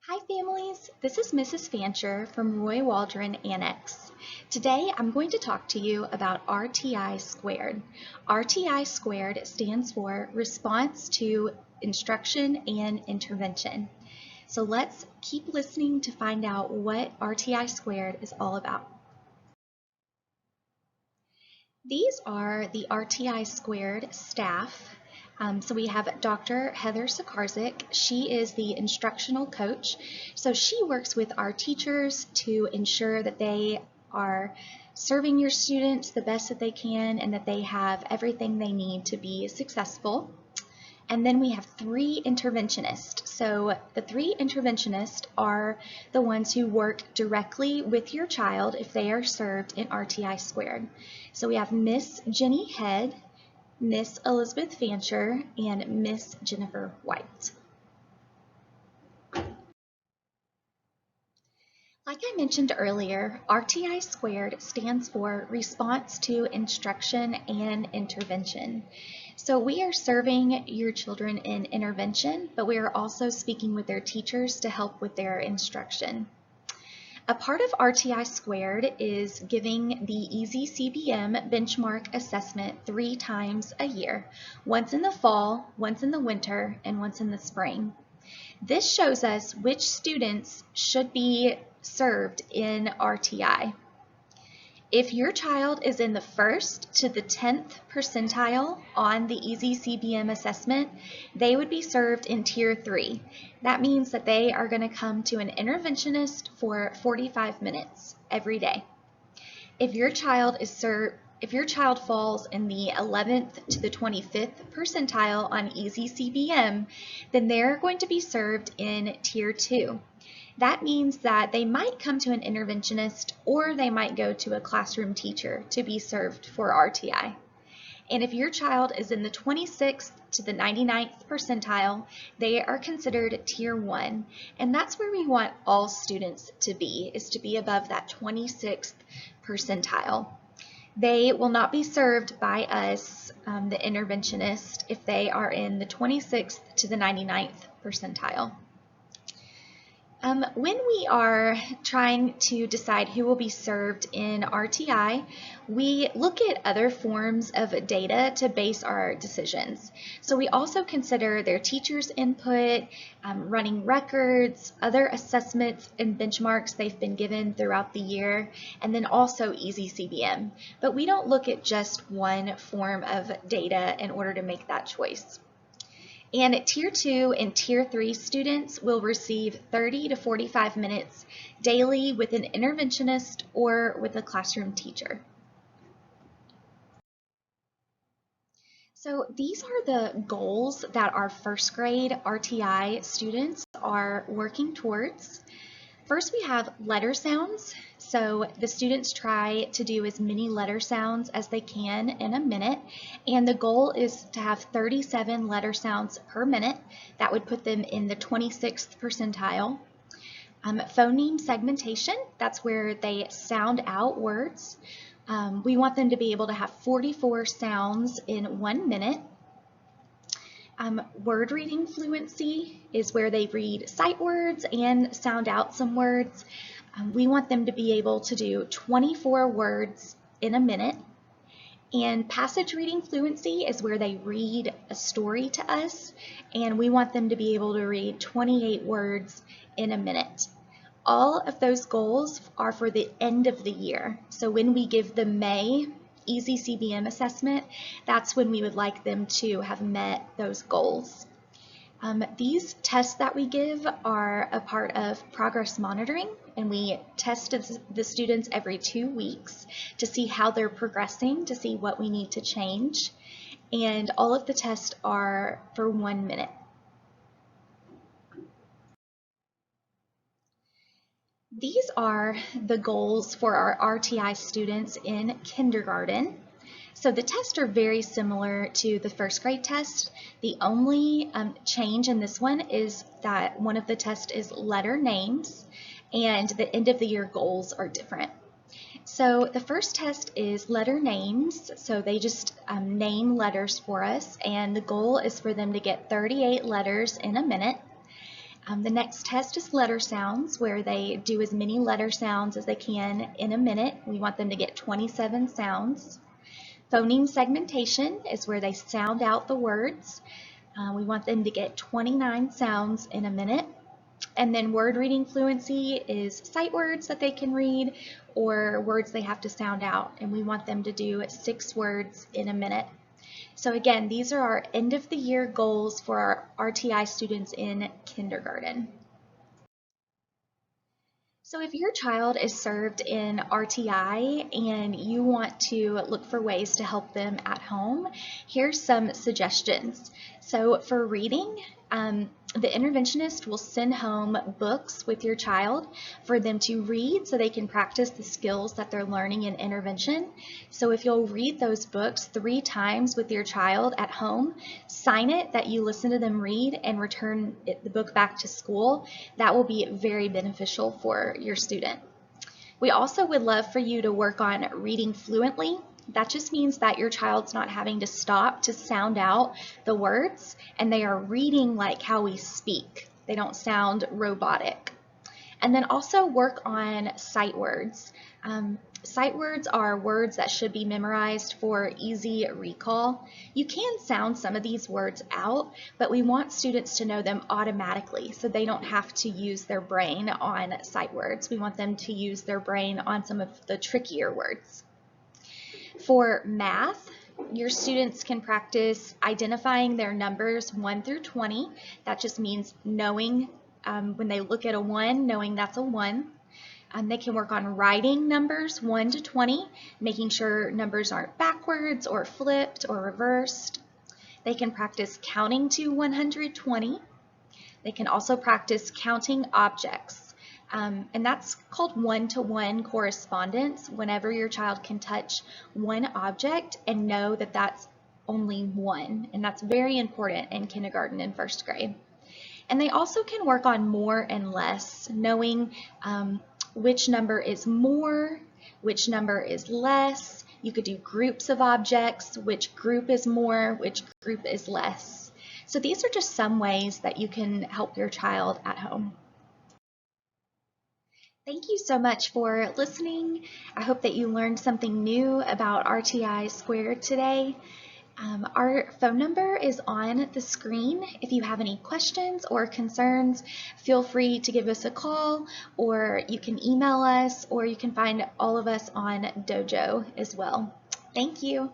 Hi families, this is Mrs. Fancher from Waldron Annex. Today I'm going to talk to you about RTI Squared. RTI Squared stands for Response to Instruction and Intervention. So let's keep listening to find out what RTI Squared is all about. These are the RTI Squared staff. So we have Dr. Heather Sakarzik. She is the instructional coach. So she works with our teachers to ensure that they are serving your students the best that they can and that they have everything they need to be successful. And then we have 3 interventionists. So the 3 interventionists are the ones who work directly with your child if they are served in RTI Squared. So we have Miss Jenny Head, Miss Elizabeth Fancher, and Miss Jennifer White. Like I mentioned earlier, RTI Squared stands for Response to Instruction and Intervention. So we are serving your children in intervention, but we are also speaking with their teachers to help with their instruction. A part of RTI Squared is giving the Easy CBM benchmark assessment 3 times a year, once in the fall, once in the winter, and once in the spring. This shows us which students should be served in RTI. If your child is in the 1st to the 10th percentile on the Easy CBM assessment, they would be served in Tier 3. That means that they are going to come to an interventionist for 45 minutes every day. If your child falls in the 11th to the 25th percentile on Easy CBM, then they're going to be served in Tier 2. That means that they might come to an interventionist or they might go to a classroom teacher to be served for RTI. And if your child is in the 26th to the 99th percentile, they are considered Tier 1. And that's where we want all students to be, is to be above that 26th percentile. They will not be served by us, the interventionist, if they are in the 26th to the 99th percentile. When we are trying to decide who will be served in RTI, we look at other forms of data to base our decisions. So we also consider their teachers' input, running records, other assessments and benchmarks they've been given throughout the year, and then also Easy CBM. But we don't look at just one form of data in order to make that choice. And at Tier 2 and Tier 3 students will receive 30 to 45 minutes daily with an interventionist or with a classroom teacher. So these are the goals that our 1st grade RTI students are working towards. First, we have letter sounds. So the students try to do as many letter sounds as they can in a minute, and the goal is to have 37 letter sounds per minute. That would put them in the 26th percentile. Phoneme segmentation, that's where they sound out words. We want them to be able to have 44 sounds in 1 minute. Word reading fluency is where they read sight words and sound out some words. We want them to be able to do 24 words in a minute. And passage reading fluency is where they read a story to us, and we want them to be able to read 28 words in a minute. All of those goals are for the end of the year. So when we give the May Easy CBM assessment, that's when we would like them to have met those goals. These tests that we give are a part of progress monitoring, and we test the students every 2 weeks to see how they're progressing, to see what we need to change. And all of the tests are for 1 minute. These are the goals for our RTI students in kindergarten. So the tests are very similar to the 1st grade test. The only change in this one is that one of the tests is letter names, and the end of the year goals are different. So the first test is letter names. So they just name letters for us, and the goal is for them to get 38 letters in a minute. The next test is letter sounds, where they do as many letter sounds as they can in a minute. We want them to get 27 sounds. Phoneme segmentation is where they sound out the words. We want them to get 29 sounds in a minute. And then word reading fluency is sight words that they can read or words they have to sound out. And we want them to do 6 words in a minute. So again, these are our end of the year goals for our RTI students in kindergarten. So if your child is served in RTI and you want to look for ways to help them at home, here's some suggestions. So for reading, the interventionist will send home books with your child for them to read so they can practice the skills that they're learning in intervention. So if you'll read those books 3 times with your child at home, sign it that you listen to them read and return the book back to school, that will be very beneficial for your student. We also would love for you to work on reading fluently. That just means that your child's not having to stop to sound out the words, and they are reading like how we speak. They don't sound robotic. And then also work on sight words. Sight words are words that should be memorized for easy recall. You can sound some of these words out, but we want students to know them automatically so they don't have to use their brain on sight words. We want them to use their brain on some of the trickier words. For math, your students can practice identifying their numbers 1 through 20. That just means knowing when they look at a 1, knowing that's a 1. They can work on writing numbers 1 to 20, making sure numbers aren't backwards or flipped or reversed. They can practice counting to 120. They can also practice counting objects. And that's called one-to-one correspondence, whenever your child can touch one object and know that that's only one. And that's very important in kindergarten and first grade. And they also can work on more and less, knowing which number is more, which number is less. You could do groups of objects, which group is more, which group is less. So these are just some ways that you can help your child at home. Thank you so much for listening. I hope that you learned something new about RTI Squared today. Our phone number is on the screen. If you have any questions or concerns, feel free to give us a call, or you can email us, or you can find all of us on Dojo as well. Thank you.